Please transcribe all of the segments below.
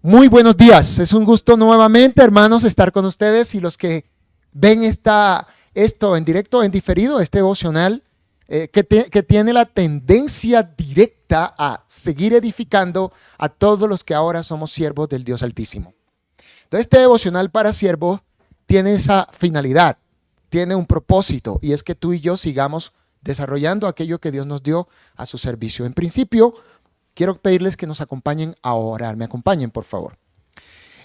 Muy buenos días, es un gusto nuevamente, hermanos, estar con ustedes y los que ven esto en directo, en diferido, este devocional que tiene la tendencia directa a seguir edificando a todos los que ahora somos siervos del Dios Altísimo. Entonces, este devocional para siervos tiene esa finalidad, tiene un propósito, y es que tú y yo sigamos desarrollando aquello que Dios nos dio a su servicio. En principio, quiero pedirles que nos acompañen a orar. Me acompañen, por favor.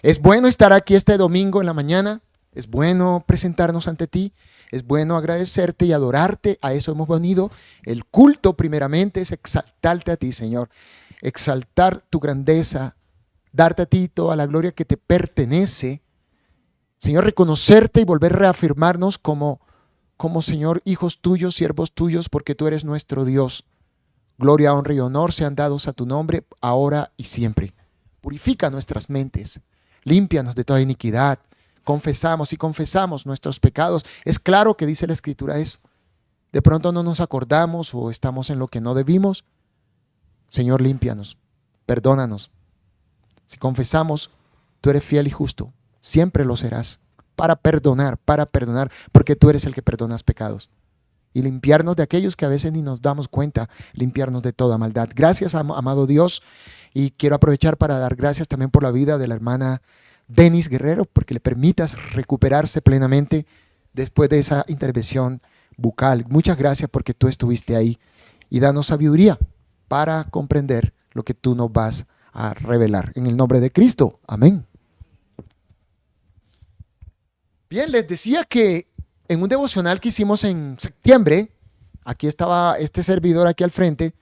Es bueno estar aquí este domingo en la mañana. Es bueno presentarnos ante ti. Es bueno agradecerte y adorarte. A eso hemos venido. El culto, primeramente, es exaltarte a ti, Señor. Exaltar tu grandeza. Darte a ti toda la gloria que te pertenece. Señor, reconocerte y volver a reafirmarnos como Señor, hijos tuyos, siervos tuyos, porque tú eres nuestro Dios. Gloria, honra y honor sean dados a tu nombre, ahora y siempre. Purifica nuestras mentes, límpianos de toda iniquidad. Confesamos y confesamos nuestros pecados. Es claro que dice la Escritura eso. De pronto no nos acordamos o estamos en lo que no debimos. Señor, límpianos, perdónanos. Si confesamos, tú eres fiel y justo. Siempre lo serás para perdonar, porque tú eres el que perdonas pecados. Y limpiarnos de aquellos que a veces ni nos damos cuenta, limpiarnos de toda maldad. Gracias, amado Dios, y quiero aprovechar para dar gracias también por la vida de la hermana Denis Guerrero, porque le permitas recuperarse plenamente después de esa intervención bucal. Muchas gracias porque tú estuviste ahí, y danos sabiduría para comprender lo que tú nos vas a revelar. En el nombre de Cristo, amén. Bien, les decía que en un devocional que hicimos en septiembre, aquí estaba este servidor aquí al frente,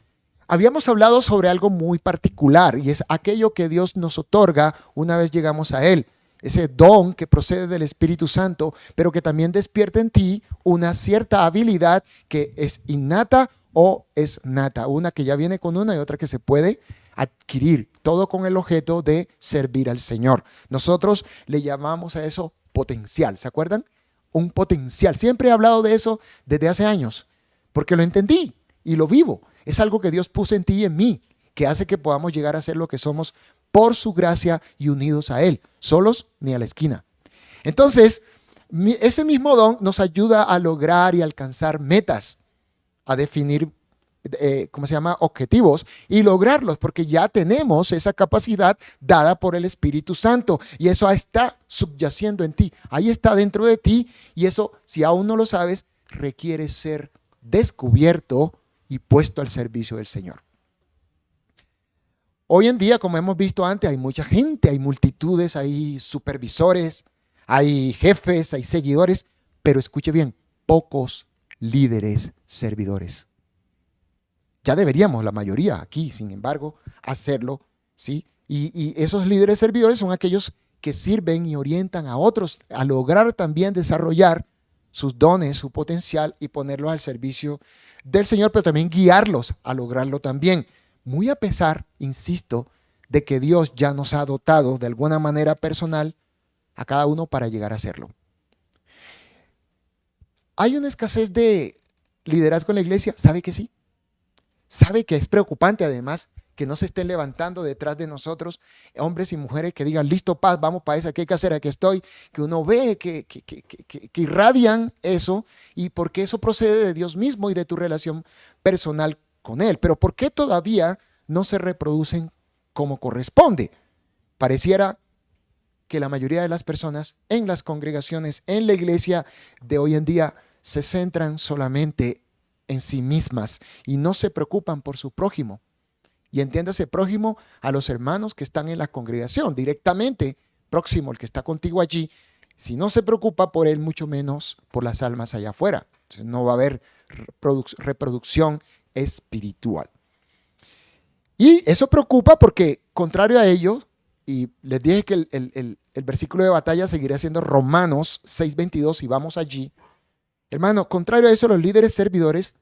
habíamos hablado sobre algo muy particular, y es aquello que Dios nos otorga una vez llegamos a Él. Ese don que procede del Espíritu Santo, pero que también despierta en ti una cierta habilidad que es innata o es nata. Una que ya viene con una y otra que se puede adquirir, todo con el objeto de servir al Señor. Nosotros le llamamos a eso potencial, ¿se acuerdan? Un potencial. Siempre he hablado de eso desde hace años, porque lo entendí y lo vivo. Es algo que Dios puso en ti y en mí, que hace que podamos llegar a ser lo que somos por su gracia y unidos a Él, solos ni a la esquina. Entonces, ese mismo don nos ayuda a lograr y alcanzar metas, a definir objetivos y lograrlos, porque ya tenemos esa capacidad dada por el Espíritu Santo, y eso está subyaciendo en ti, ahí está dentro de ti, y eso, si aún no lo sabes, requiere ser descubierto y puesto al servicio del Señor. Hoy en día, como hemos visto antes, hay mucha gente, hay multitudes, hay supervisores, hay jefes, hay seguidores, pero escuche bien, pocos líderes servidores. Ya deberíamos, la mayoría aquí, sin embargo, hacerlo, ¿sí? Y esos líderes servidores son aquellos que sirven y orientan a otros a lograr también desarrollar sus dones, su potencial, y ponerlos al servicio del Señor, pero también guiarlos a lograrlo también. Muy a pesar, insisto, de que Dios ya nos ha dotado de alguna manera personal a cada uno para llegar a hacerlo. ¿Hay una escasez de liderazgo en la iglesia? ¿Sabe que sí? ¿Sabe que es preocupante además que no se estén levantando detrás de nosotros hombres y mujeres que digan, listo, paz, vamos para eso, ¿qué hay que hacer? Aquí estoy. Que uno ve que irradian eso, y porque eso procede de Dios mismo y de tu relación personal con Él. Pero ¿por qué todavía no se reproducen como corresponde? Pareciera que la mayoría de las personas en las congregaciones, en la iglesia de hoy en día, se centran solamente en sí mismas y no se preocupan por su prójimo. Y entiéndase prójimo a los hermanos que están en la congregación, directamente próximo, el que está contigo allí. Si no se preocupa por él, mucho menos por las almas allá afuera. Entonces no va a haber reproducción espiritual. Y eso preocupa porque, contrario a ello, y les dije que el versículo de batalla seguirá siendo Romanos 6:22, y vamos allí. Hermano, contrario a eso, los líderes servidores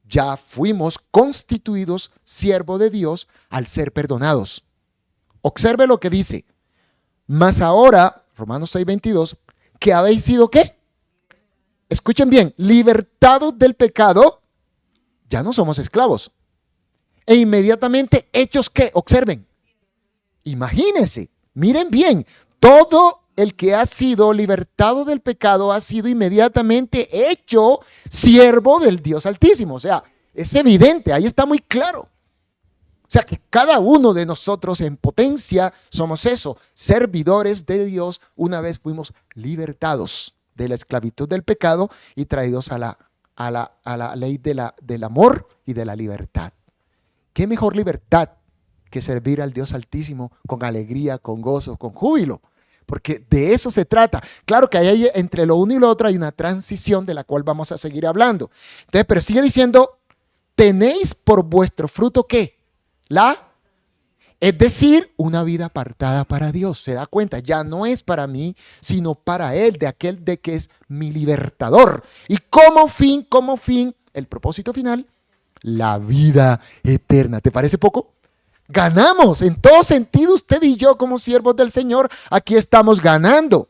ya fuimos constituidos siervos de Dios al ser perdonados. Observe lo que dice. Mas ahora, Romanos 6:22, que habéis sido ¿qué? Escuchen bien, libertados del pecado, ya no somos esclavos. E inmediatamente hechos ¿qué? Observen. Imagínense, Miren bien, todo el que ha sido libertado del pecado ha sido inmediatamente hecho siervo del Dios Altísimo. O sea, es evidente, ahí está muy claro. O sea que cada uno de nosotros en potencia somos eso, servidores de Dios una vez fuimos libertados de la esclavitud del pecado y traídos a la ley del amor y de la libertad. ¿Qué mejor libertad que servir al Dios Altísimo con alegría, con gozo, con júbilo? Porque de eso se trata. Claro que hay entre lo uno y lo otro hay una transición de la cual vamos a seguir hablando. Entonces, pero sigue diciendo, tenéis por vuestro fruto ¿qué? Es decir, una vida apartada para Dios. Se da cuenta, ya no es para mí, sino para Él, de aquel de que es mi libertador. Y como fin, el propósito final, la vida eterna. ¿Te parece poco? Ganamos en todo sentido, usted y yo como siervos del Señor, aquí estamos ganando.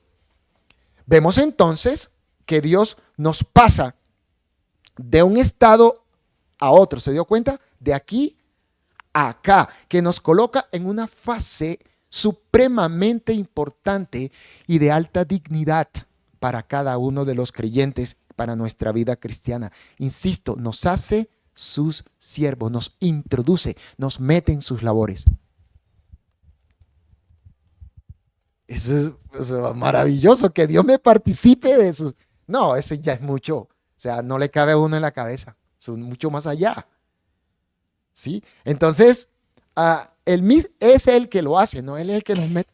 Vemos entonces que Dios nos pasa de un estado a otro. ¿Se dio cuenta? De aquí a acá, que nos coloca en una fase supremamente importante y de alta dignidad para cada uno de los creyentes, para nuestra vida cristiana. Insisto, nos hace sus siervos, nos introduce, nos mete en sus labores. Eso es maravilloso, que Dios me participe de eso. No, eso ya es mucho. O sea, no le cabe a uno en la cabeza. Son mucho más allá. ¿Sí? Entonces, Él es el que lo hace, no Él es el que nos mete.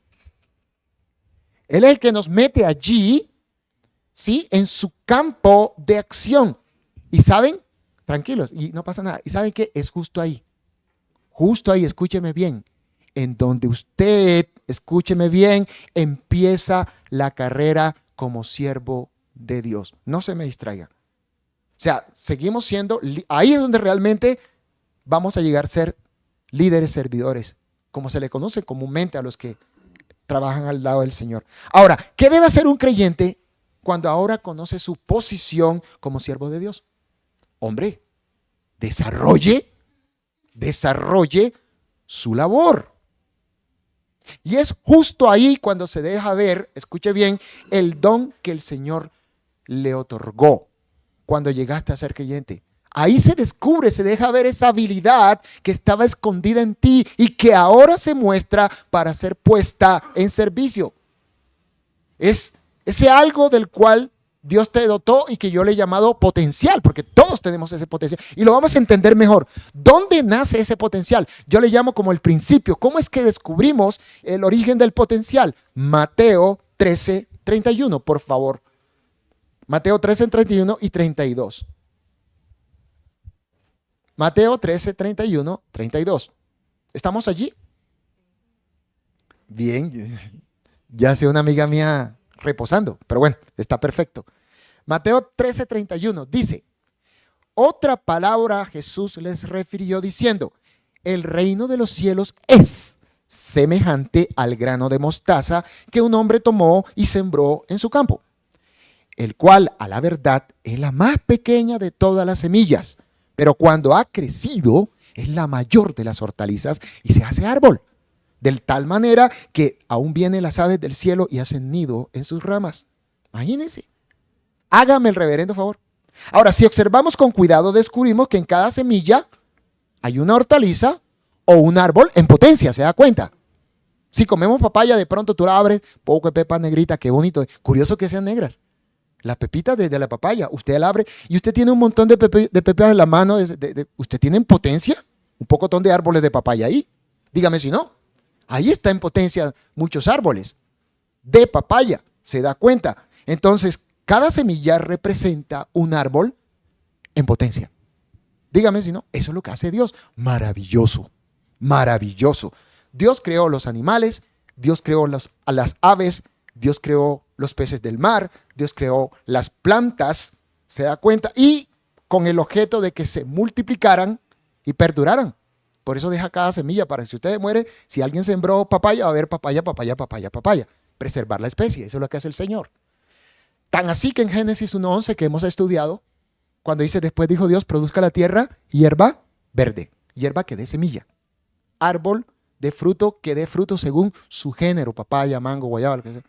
Él es el que nos mete allí, ¿sí? En su campo de acción. Y ¿saben? Tranquilos, y no pasa nada. ¿Y saben qué? Es justo ahí, escúcheme bien, en donde usted, escúcheme bien, empieza la carrera como siervo de Dios. No se me distraiga. O sea, seguimos siendo, ahí es donde realmente vamos a llegar a ser líderes servidores, como se le conoce comúnmente a los que trabajan al lado del Señor. Ahora, ¿qué debe hacer un creyente cuando ahora conoce su posición como siervo de Dios? Hombre, desarrolle su labor. Y es justo ahí cuando se deja ver, escuche bien, el don que el Señor le otorgó cuando llegaste a ser creyente. Ahí se descubre, se deja ver esa habilidad que estaba escondida en ti y que ahora se muestra para ser puesta en servicio. Es ese algo del cual Dios te dotó y que yo le he llamado potencial, porque todos tenemos ese potencial y lo vamos a entender mejor. ¿Dónde nace ese potencial? Yo le llamo como el principio. ¿Cómo es que descubrimos el origen del potencial? Mateo 13:31, por favor. Mateo 13:31 y 32. Mateo 13:31, 32. ¿Estamos allí? Bien, ya sé una amiga mía reposando, pero bueno, está perfecto. Mateo 13:31 dice, otra palabra Jesús les refirió diciendo, el reino de los cielos es semejante al grano de mostaza que un hombre tomó y sembró en su campo, el cual a la verdad es la más pequeña de todas las semillas, pero cuando ha crecido es la mayor de las hortalizas y se hace árbol. De tal manera que aún vienen las aves del cielo y hacen nido en sus ramas. Imagínense. Hágame el reverendo favor. Ahora, si observamos con cuidado, descubrimos que en cada semilla hay una hortaliza o un árbol en potencia, ¿se da cuenta? Si comemos papaya, de pronto tú la abres, poco de pepa negrita, qué bonito. Curioso que sean negras. Las pepitas de la papaya, usted la abre y usted tiene un montón de pepitas en la mano. ¿Usted tiene en potencia un pocotón de árboles de papaya ahí? Dígame si no. Ahí está en potencia muchos árboles de papaya, ¿se da cuenta? Entonces, cada semilla representa un árbol en potencia. Dígame si no, eso es lo que hace Dios. Maravilloso, maravilloso. Dios creó los animales, Dios creó a las aves, Dios creó los peces del mar, Dios creó las plantas, ¿se da cuenta? Y con el objeto de que se multiplicaran y perduraran. Por eso deja cada semilla para que si usted muere, si alguien sembró papaya, va a haber papaya, papaya, papaya, papaya. Preservar la especie, eso es lo que hace el Señor. Tan así que en Génesis 1:11 que hemos estudiado, cuando dice, después dijo Dios, produzca la tierra hierba verde, hierba que dé semilla, árbol de fruto que dé fruto según su género, papaya, mango, guayaba, lo que sea.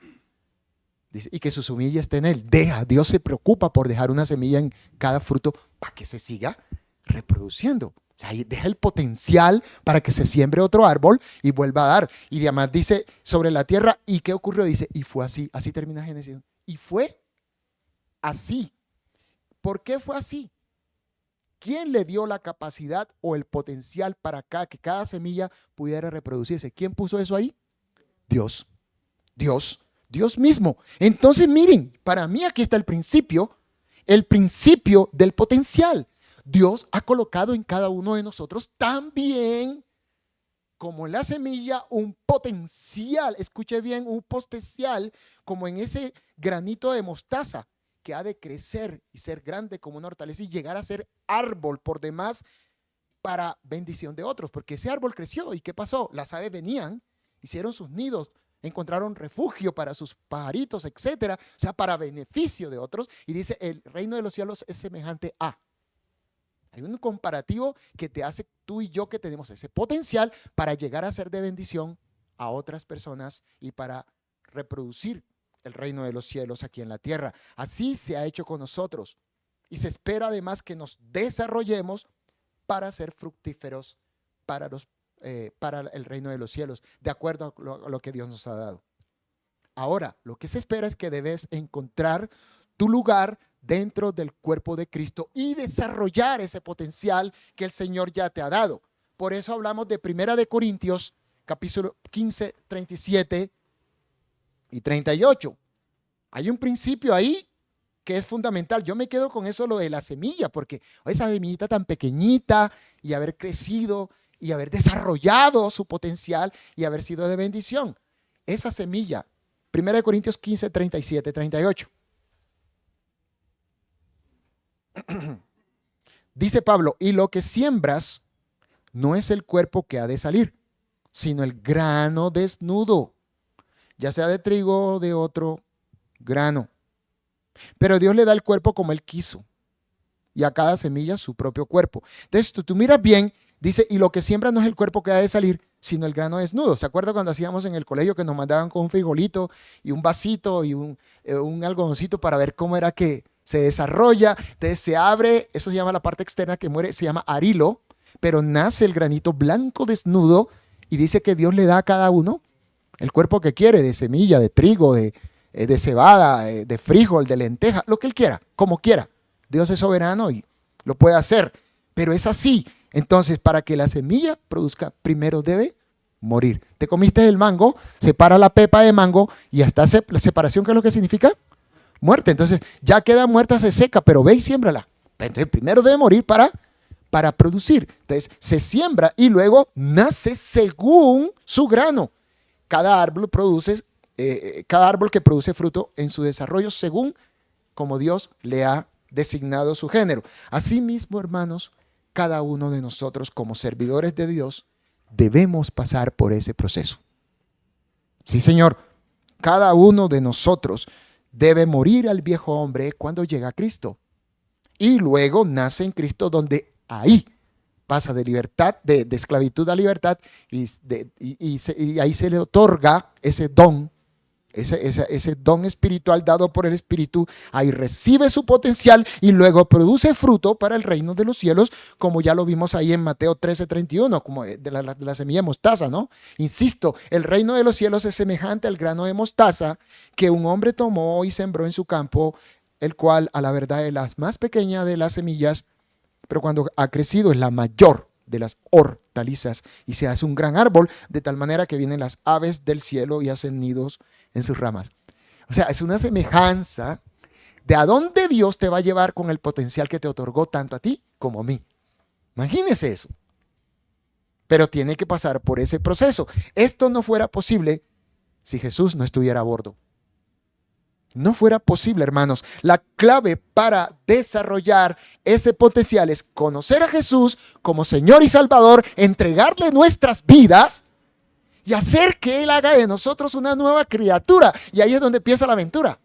Dice, y que su semilla esté en él. Dios se preocupa por dejar una semilla en cada fruto para que se siga reproduciendo. O sea, ahí deja el potencial para que se siembre otro árbol y vuelva a dar. Y además dice sobre la tierra, ¿y qué ocurrió? Dice, y fue así. Así termina Génesis. Y fue así. ¿Por qué fue así? ¿Quién le dio la capacidad o el potencial para que cada semilla pudiera reproducirse? ¿Quién puso eso ahí? Dios. Dios mismo. Entonces miren, para mí aquí está el principio del potencial. Dios ha colocado en cada uno de nosotros también, como en la semilla, un potencial. Escuche bien, un potencial como en ese granito de mostaza que ha de crecer y ser grande como una hortaliza y llegar a ser árbol por demás para bendición de otros. Porque ese árbol creció y ¿qué pasó? Las aves venían, hicieron sus nidos, encontraron refugio para sus pajaritos, etcétera, o sea, para beneficio de otros. Y dice, el reino de los cielos es semejante a. Hay un comparativo que te hace tú y yo que tenemos ese potencial para llegar a ser de bendición a otras personas y para reproducir el reino de los cielos aquí en la tierra. Así se ha hecho con nosotros y se espera además que nos desarrollemos para ser fructíferos para el reino de los cielos, de acuerdo a lo que Dios nos ha dado. Ahora, lo que se espera es que debes encontrar tu lugar dentro del cuerpo de Cristo y desarrollar ese potencial que el Señor ya te ha dado. Por eso hablamos de 1 de Corintios, capítulo 15, 37 y 38. Hay un principio ahí que es fundamental. Yo me quedo con eso, lo de la semilla, porque esa semillita tan pequeñita y haber crecido y haber desarrollado su potencial y haber sido de bendición. Esa semilla, 1 de Corintios 15, 37, 38. Dice Pablo, y lo que siembras no es el cuerpo que ha de salir, sino el grano desnudo, ya sea de trigo o de otro grano. Pero Dios le da el cuerpo como Él quiso, y a cada semilla su propio cuerpo. Entonces tú miras bien, dice, y lo que siembra no es el cuerpo que ha de salir, sino el grano desnudo. ¿Se acuerdan cuando hacíamos en el colegio que nos mandaban con un frijolito y un vasito y un algodoncito para ver cómo era que se desarrolla? Entonces se abre, eso se llama la parte externa que muere, se llama arilo, pero nace el granito blanco desnudo y dice que Dios le da a cada uno el cuerpo que quiere, de semilla, de trigo, de cebada, de frijol, de lenteja, lo que Él quiera, como quiera. Dios es soberano y lo puede hacer, pero es así. Entonces, para que la semilla produzca, primero debe morir. Te comiste el mango, separa la pepa de mango y hasta la separación, ¿qué es lo que significa? Muerte. Entonces, ya queda muerta, se seca, pero ve y siémbrala. Entonces, primero debe morir para producir. Entonces, se siembra y luego nace según su grano. Cada árbol que produce fruto en su desarrollo según como Dios le ha designado su género. Asimismo, hermanos, cada uno de nosotros como servidores de Dios debemos pasar por ese proceso. Sí, Señor, cada uno de nosotros debe morir al viejo hombre cuando llega a Cristo. Y luego nace en Cristo, donde ahí pasa de libertad, de esclavitud a libertad, y ahí se le otorga ese don, ese don espiritual dado por el Espíritu. Ahí recibe su potencial y luego produce fruto para el reino de los cielos, como ya lo vimos ahí en Mateo 13:31, como de la semilla de mostaza, ¿no? Insisto, el reino de los cielos es semejante al grano de mostaza que un hombre tomó y sembró en su campo, el cual a la verdad es la más pequeña de las semillas, pero cuando ha crecido es la mayor de las hortalizas y se hace un gran árbol, de tal manera que vienen las aves del cielo y hacen nidos en sus ramas. O sea, es una semejanza de a dónde Dios te va a llevar con el potencial que te otorgó tanto a ti como a mí. Imagínese eso. Pero tiene que pasar por ese proceso. Esto no fuera posible si Jesús no estuviera a bordo. No fuera posible, hermanos. La clave para desarrollar ese potencial es conocer a Jesús como Señor y Salvador, entregarle nuestras vidas y hacer que Él haga de nosotros una nueva criatura. Y ahí es donde empieza la aventura.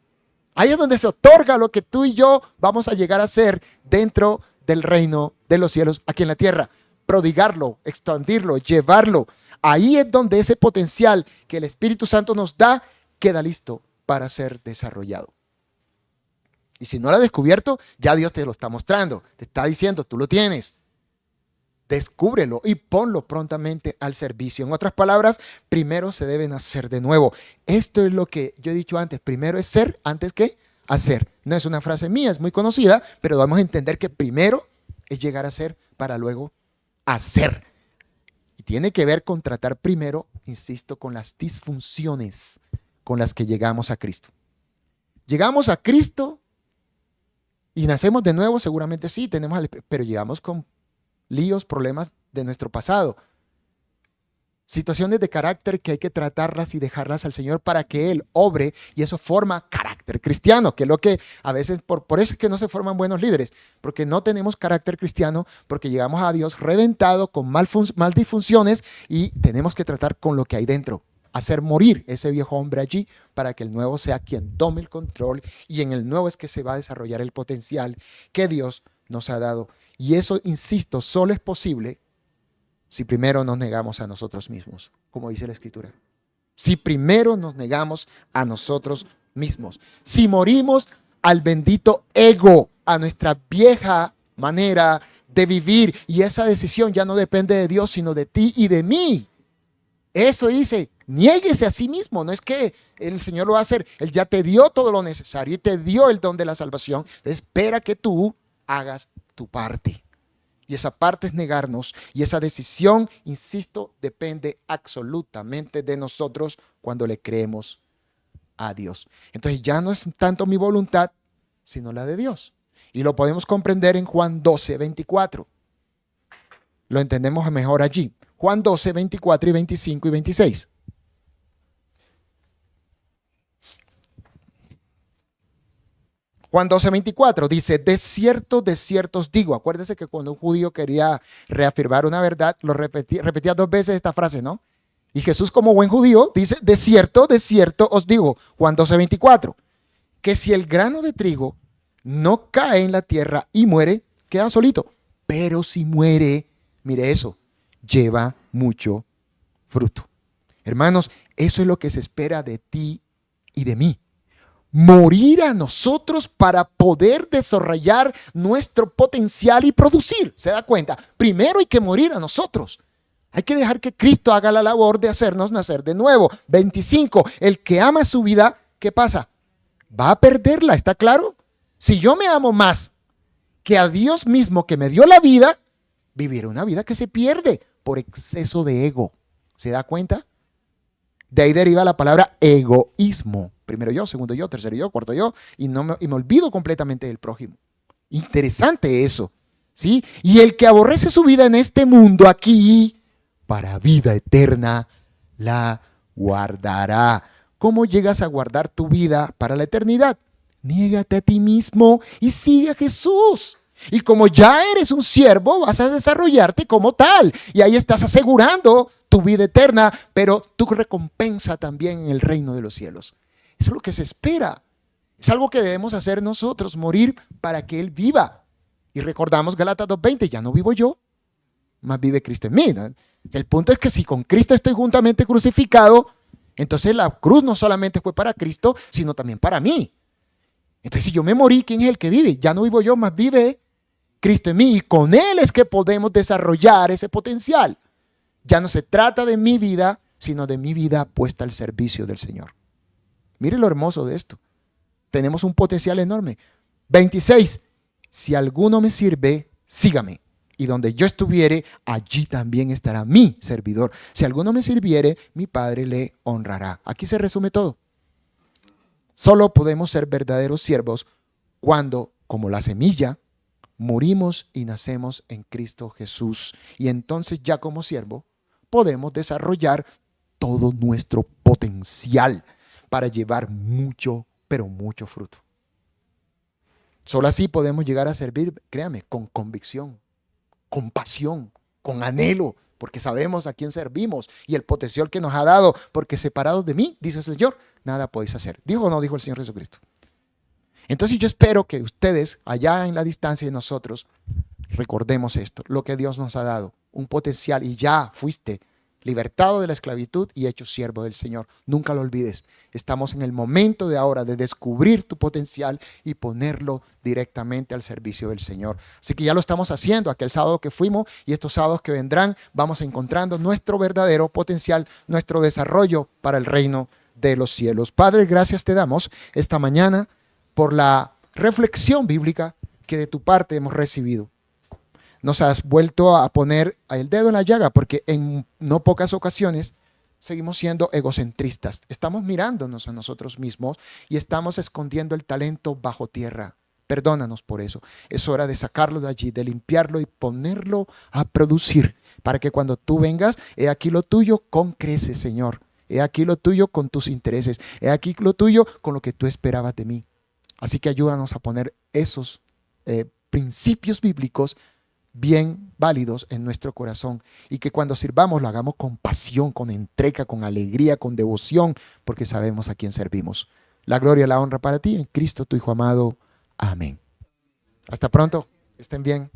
Ahí es donde se otorga lo que tú y yo vamos a llegar a ser dentro del reino de los cielos aquí en la tierra. Prodigarlo, expandirlo, llevarlo ahí es donde ese potencial que el Espíritu Santo nos da queda listo para ser desarrollado. Y si no lo has descubierto, ya Dios te lo está mostrando. Te está diciendo, tú lo tienes. Descúbrelo y ponlo prontamente al servicio. En otras palabras, primero se debe nacer de nuevo. Esto es lo que yo he dicho antes. Primero es ser antes que hacer. No es una frase mía, es muy conocida, pero vamos a entender que primero es llegar a ser para luego hacer. Y tiene que ver con tratar primero, insisto, con las disfunciones con las que llegamos a Cristo. Llegamos a Cristo y nacemos de nuevo, seguramente sí, pero llegamos con líos, problemas de nuestro pasado. Situaciones de carácter que hay que tratarlas y dejarlas al Señor para que Él obre, y eso forma carácter cristiano, que es lo que a veces, por eso es que no se forman buenos líderes, porque no tenemos carácter cristiano, porque llegamos a Dios reventado, con mal disfunciones, y tenemos que tratar con lo que hay dentro, hacer morir ese viejo hombre allí para que el nuevo sea quien tome el control, y en el nuevo es que se va a desarrollar el potencial que Dios nos ha dado. Y eso, insisto, solo es posible si primero nos negamos a nosotros mismos, como dice la Escritura. Si primero nos negamos a nosotros mismos. Si morimos al bendito ego, a nuestra vieja manera de vivir. Y esa decisión ya no depende de Dios, sino de ti y de mí. Eso dice, niéguese a sí mismo. No es que el Señor lo va a hacer. Él ya te dio todo lo necesario y te dio el don de la salvación. Espera que tú hagas tu parte. Y esa parte es negarnos. Y esa decisión, insisto, depende absolutamente de nosotros cuando le creemos a Dios. Entonces ya no es tanto mi voluntad, sino la de Dios. Y lo podemos comprender en Juan 12, 24. Lo entendemos mejor allí. Juan 12, 24 y 25 y 26. Juan 12, 24 dice, de cierto os digo. Acuérdese que cuando un judío quería reafirmar una verdad, lo repetía 2 veces esta frase, ¿no? Y Jesús, como buen judío, dice, de cierto os digo, Juan 12, 24, que si el grano de trigo no cae en la tierra y muere, queda solito. Pero si muere, mire eso, lleva mucho fruto. Hermanos, eso es lo que se espera de ti y de mí. Morir a nosotros para poder desarrollar nuestro potencial y producir. ¿Se da cuenta? Primero hay que morir a nosotros. Hay que dejar que Cristo haga la labor de hacernos nacer de nuevo. 25. El que ama su vida, ¿qué pasa? Va a perderla, ¿está claro? Si yo me amo más que a Dios mismo que me dio la vida, viviré una vida que se pierde por exceso de ego. ¿Se da cuenta? De ahí deriva la palabra egoísmo. Primero yo, segundo yo, tercero yo, cuarto yo, y me olvido completamente del prójimo. Interesante eso, ¿sí? Y el que aborrece su vida en este mundo aquí, para vida eterna, la guardará. ¿Cómo llegas a guardar tu vida para la eternidad? Niégate a ti mismo y sigue a Jesús. Y como ya eres un siervo, vas a desarrollarte como tal. Y ahí estás asegurando tu vida eterna, pero tu recompensa también en el reino de los cielos. Eso es lo que se espera. Es algo que debemos hacer nosotros, morir para que Él viva. Y recordamos Gálatas 2:20, ya no vivo yo, más vive Cristo en mí, ¿no? El punto es que si con Cristo estoy juntamente crucificado, entonces la cruz no solamente fue para Cristo, sino también para mí. Entonces si yo me morí, ¿quién es el que vive? Ya no vivo yo, más vive Cristo en mí. Y con Él es que podemos desarrollar ese potencial. Ya no se trata de mi vida, sino de mi vida puesta al servicio del Señor. Mire lo hermoso de esto. Tenemos un potencial enorme. 26. Si alguno me sirve, sígame. Y donde yo estuviere, allí también estará mi servidor. Si alguno me sirviere, mi Padre le honrará. Aquí se resume todo. Solo podemos ser verdaderos siervos cuando, como la semilla, morimos y nacemos en Cristo Jesús. Y entonces ya como siervo podemos desarrollar todo nuestro potencial para llevar mucho, pero mucho fruto. Solo así podemos llegar a servir, créame, con convicción, con pasión, con anhelo, porque sabemos a quién servimos y el potencial que nos ha dado, porque separados de mí, dice el Señor, nada podéis hacer. ¿Dijo o no dijo el Señor Jesucristo? Entonces yo espero que ustedes, allá en la distancia de nosotros, recordemos esto, lo que Dios nos ha dado, un potencial, y ya fuiste libertado de la esclavitud y hecho siervo del Señor. Nunca lo olvides. Estamos en el momento de ahora de descubrir tu potencial y ponerlo directamente al servicio del Señor. Así que ya lo estamos haciendo. Aquel sábado que fuimos y estos sábados que vendrán, vamos encontrando nuestro verdadero potencial, nuestro desarrollo para el reino de los cielos. Padre, gracias te damos esta mañana por la reflexión bíblica que de tu parte hemos recibido. Nos has vuelto a poner el dedo en la llaga porque en no pocas ocasiones seguimos siendo egocentristas. Estamos mirándonos a nosotros mismos y estamos escondiendo el talento bajo tierra. Perdónanos por eso. Es hora de sacarlo de allí, de limpiarlo y ponerlo a producir para que cuando tú vengas, he aquí lo tuyo con creces, Señor. He aquí lo tuyo con tus intereses. He aquí lo tuyo con lo que tú esperabas de mí. Así que ayúdanos a poner esos principios bíblicos bien válidos en nuestro corazón y que cuando sirvamos lo hagamos con pasión, con entrega, con alegría, con devoción, porque sabemos a quién servimos. La gloria y la honra para ti en Cristo, tu Hijo amado. Amén. Hasta pronto. Estén bien.